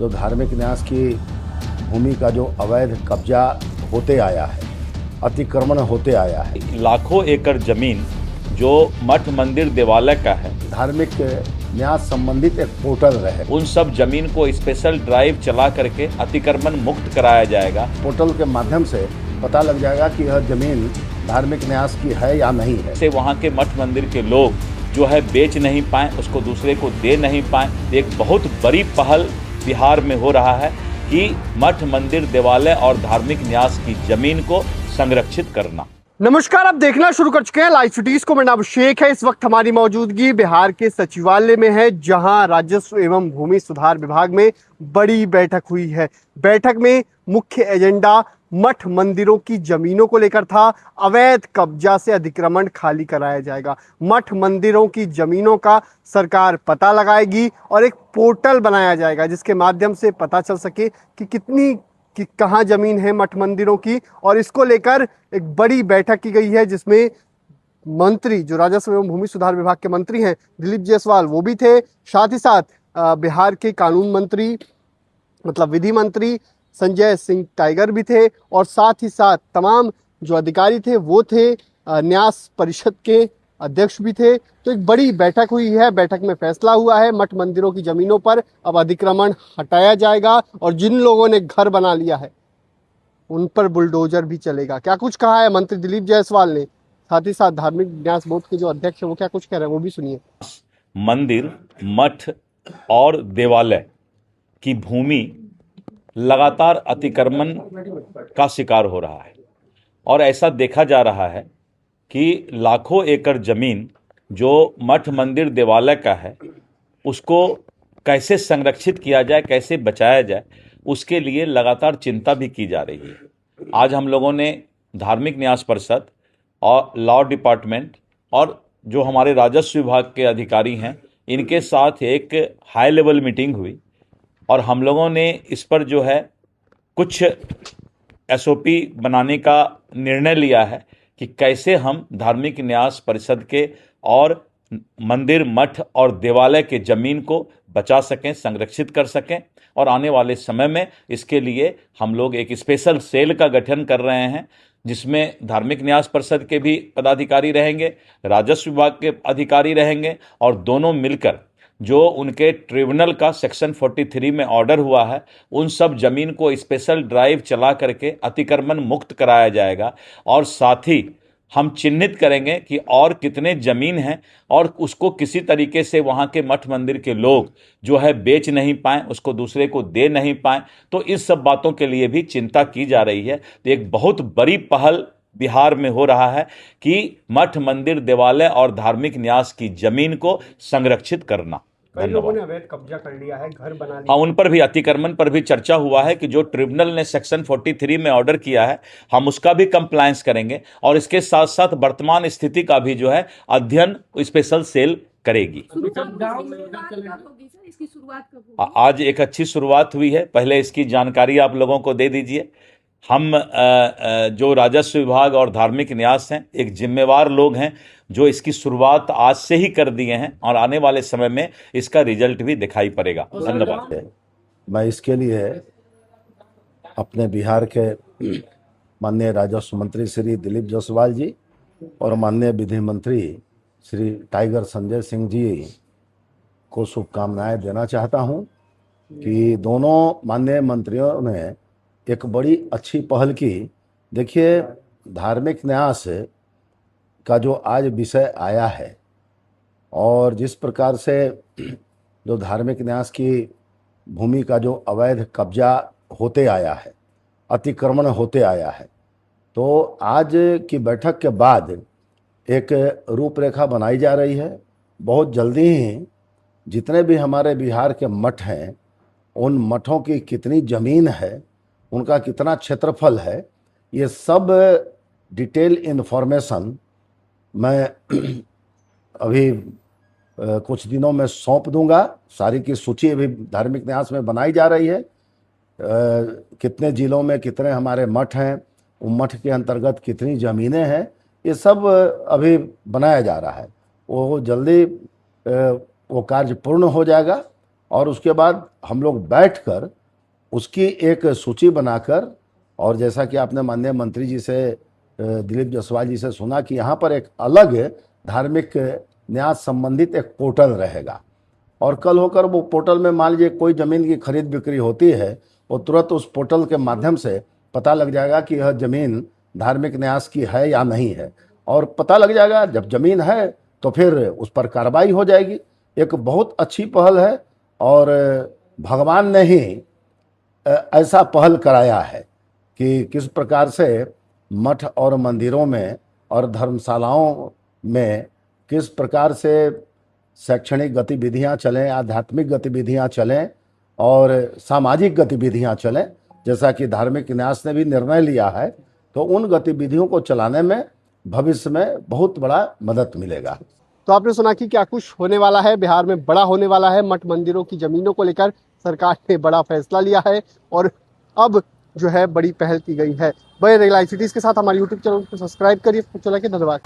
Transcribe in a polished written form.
जो धार्मिक न्यास की भूमि का जो अवैध कब्जा होते आया है, अतिक्रमण होते आया है। लाखों एकड़ जमीन जो मठ मंदिर देवालय का है, धार्मिक न्यास संबंधित एक पोर्टल रहे, उन सब जमीन को स्पेशल ड्राइव चला करके अतिक्रमण मुक्त कराया जाएगा। पोर्टल के माध्यम से पता लग जाएगा कि यह जमीन धार्मिक न्यास की है या नहीं है। से वहाँ के मठ मंदिर के लोग जो है बेच नहीं पाए, उसको दूसरे को दे नहीं पाए। एक बहुत बड़ी पहल बिहार में हो रहा है कि मठ मंदिर देवालय और धार्मिक न्यास की जमीन को संरक्षित करना। नमस्कार, आप देखना शुरू कर चुके हैं लाइव सिटीज को। मेरा नाम अभिषेक है। इस वक्त हमारी मौजूदगी बिहार के सचिवालय में है, जहां राजस्व एवं भूमि सुधार विभाग में बड़ी बैठक हुई है। बैठक में मुख्य एजेंडा मठ मंदिरों की जमीनों को लेकर था। अवैध कब्जा से अतिक्रमण खाली कराया जाएगा। मठ मंदिरों की जमीनों का सरकार पता लगाएगी और एक पोर्टल बनाया जाएगा जिसके माध्यम से पता चल सके कि कहाँ जमीन है मठ मंदिरों की। और इसको लेकर एक बड़ी बैठक की गई है जिसमें मंत्री जो राजस्व एवं भूमि सुधार विभाग के मंत्री हैं दिलीप जायसवाल वो भी थे। साथ ही साथ बिहार के कानून मंत्री मतलब विधि मंत्री संजय सिंह टाइगर भी थे और साथ ही साथ तमाम जो अधिकारी थे वो थे। न्यास परिषद के अध्यक्ष भी थे। तो एक बड़ी बैठक हुई है। बैठक में फैसला हुआ है मठ मंदिरों की जमीनों पर अब अतिक्रमण हटाया जाएगा और जिन लोगों ने घर बना लिया है उन पर बुलडोजर भी चलेगा। क्या कुछ कहा है मंत्री दिलीप जायसवाल ने, साथ ही साथ धार्मिक न्यास बोर्ड के जो अध्यक्ष है वो क्या कुछ कह रहे हैं वो भी सुनिए। मंदिर, मठ और देवालय की भूमि लगातार अतिक्रमण का शिकार हो रहा है और ऐसा देखा जा रहा है कि लाखों एकड़ जमीन जो मठ मंदिर देवालय का है उसको कैसे संरक्षित किया जाए, कैसे बचाया जाए, उसके लिए लगातार चिंता भी की जा रही है। आज हम लोगों ने धार्मिक न्यास परिषद और लॉ डिपार्टमेंट और जो हमारे राजस्व विभाग के अधिकारी हैं इनके साथ एक हाई लेवल मीटिंग हुई और हम लोगों ने इस पर जो है कुछ एसओपी बनाने का निर्णय लिया है कि कैसे हम धार्मिक न्यास परिषद के और मंदिर, मठ और देवालय के ज़मीन को बचा सकें, संरक्षित कर सकें। और आने वाले समय में इसके लिए हम लोग एक स्पेशल सेल का गठन कर रहे हैं जिसमें धार्मिक न्यास परिषद के भी पदाधिकारी रहेंगे, राजस्व विभाग के अधिकारी रहेंगे और दोनों मिलकर जो उनके ट्रिब्यूनल का सेक्शन 43 में ऑर्डर हुआ है उन सब जमीन को स्पेशल ड्राइव चला करके अतिक्रमण मुक्त कराया जाएगा। और साथ ही हम चिन्हित करेंगे कि और कितने ज़मीन हैं और उसको किसी तरीके से वहाँ के मठ मंदिर के लोग जो है बेच नहीं पाएँ, उसको दूसरे को दे नहीं पाएँ। तो इस सब बातों के लिए भी चिंता की जा रही है। तो एक बहुत बड़ी पहल बिहार में हो रहा है कि मठ मंदिर देवालय और धार्मिक न्यास की जमीन को संरक्षित करना। कई लोगों ने अवैध कब्जा कर लिया है, घर बना लिया। हाँ, उन पर भी अतिक्रमण पर भी चर्चा हुआ है कि जो ट्रिब्यूनल ने सेक्शन 43 में ऑर्डर किया है हम उसका भी कंप्लायंस करेंगे और इसके साथ साथ वर्तमान स्थिति का भी जो है अध्ययन स्पेशल सेल करेगी। आज एक अच्छी शुरुआत हुई है, पहले इसकी जानकारी आप लोगों को दे दीजिए। हम जो राजस्व विभाग और धार्मिक न्यास हैं एक जिम्मेवार लोग हैं जो इसकी शुरुआत आज से ही कर दिए हैं और आने वाले समय में इसका रिजल्ट भी दिखाई पड़ेगा। धन्यवाद। मैं इसके लिए अपने बिहार के माननीय राजस्व मंत्री श्री दिलीप जायसवाल जी और माननीय विधि मंत्री श्री टाइगर संजय सिंह जी को शुभकामनाएं देना चाहता हूं कि दोनों माननीय मंत्रियों ने एक बड़ी अच्छी पहल की। देखिए, धार्मिक न्यास का जो आज विषय आया है और जिस प्रकार से जो धार्मिक न्यास की भूमि का जो अवैध कब्जा होते आया है, अतिक्रमण होते आया है, तो आज की बैठक के बाद एक रूपरेखा बनाई जा रही है। बहुत जल्दी ही जितने भी हमारे बिहार के मठ हैं उन मठों की कितनी ज़मीन है, उनका कितना क्षेत्रफल है, ये सब डिटेल इन्फॉर्मेशन मैं अभी कुछ दिनों में सौंप दूंगा। सारी की सूची अभी धार्मिक न्यास में बनाई जा रही है। कितने जिलों में कितने हमारे मठ हैं, उन मठ के अंतर्गत कितनी ज़मीनें हैं, ये सब अभी बनाया जा रहा है। वो जल्दी वो कार्य पूर्ण हो जाएगा और उसके बाद हम लोग बैठकर उसकी एक सूची बनाकर, और जैसा कि आपने माननीय मंत्री जी से दिलीप जायसवाल जी से सुना कि यहाँ पर एक अलग धार्मिक न्यास संबंधित एक पोर्टल रहेगा, और कल होकर वो पोर्टल में मान लीजिए कोई ज़मीन की खरीद बिक्री होती है, वो तुरंत उस पोर्टल के माध्यम से पता लग जाएगा कि यह ज़मीन धार्मिक न्यास की है या नहीं है, और पता लग जाएगा जब ज़मीन है तो फिर उस पर कार्रवाई हो जाएगी। एक बहुत अच्छी पहल है, और भगवान ने ही ऐसा पहल कराया है कि किस प्रकार से मठ और मंदिरों में और धर्मशालाओं में किस प्रकार से शैक्षणिक गतिविधियां चलें, आध्यात्मिक गतिविधियां चलें और सामाजिक गतिविधियां चलें। जैसा कि धार्मिक न्यास ने भी निर्णय लिया है, तो उन गतिविधियों को चलाने में भविष्य में बहुत बड़ा मदद मिलेगा। तो आपने सुना कि क्या कुछ होने वाला है, बिहार में बड़ा होने वाला है। मठ मंदिरों की जमीनों को लेकर सरकार ने बड़ा फैसला लिया है और अब जो है बड़ी पहल की गई है। बने रहिए लाइव सिटीज के साथ, हमारे यूट्यूब चैनल को सब्सक्राइब करिए। धन्यवाद।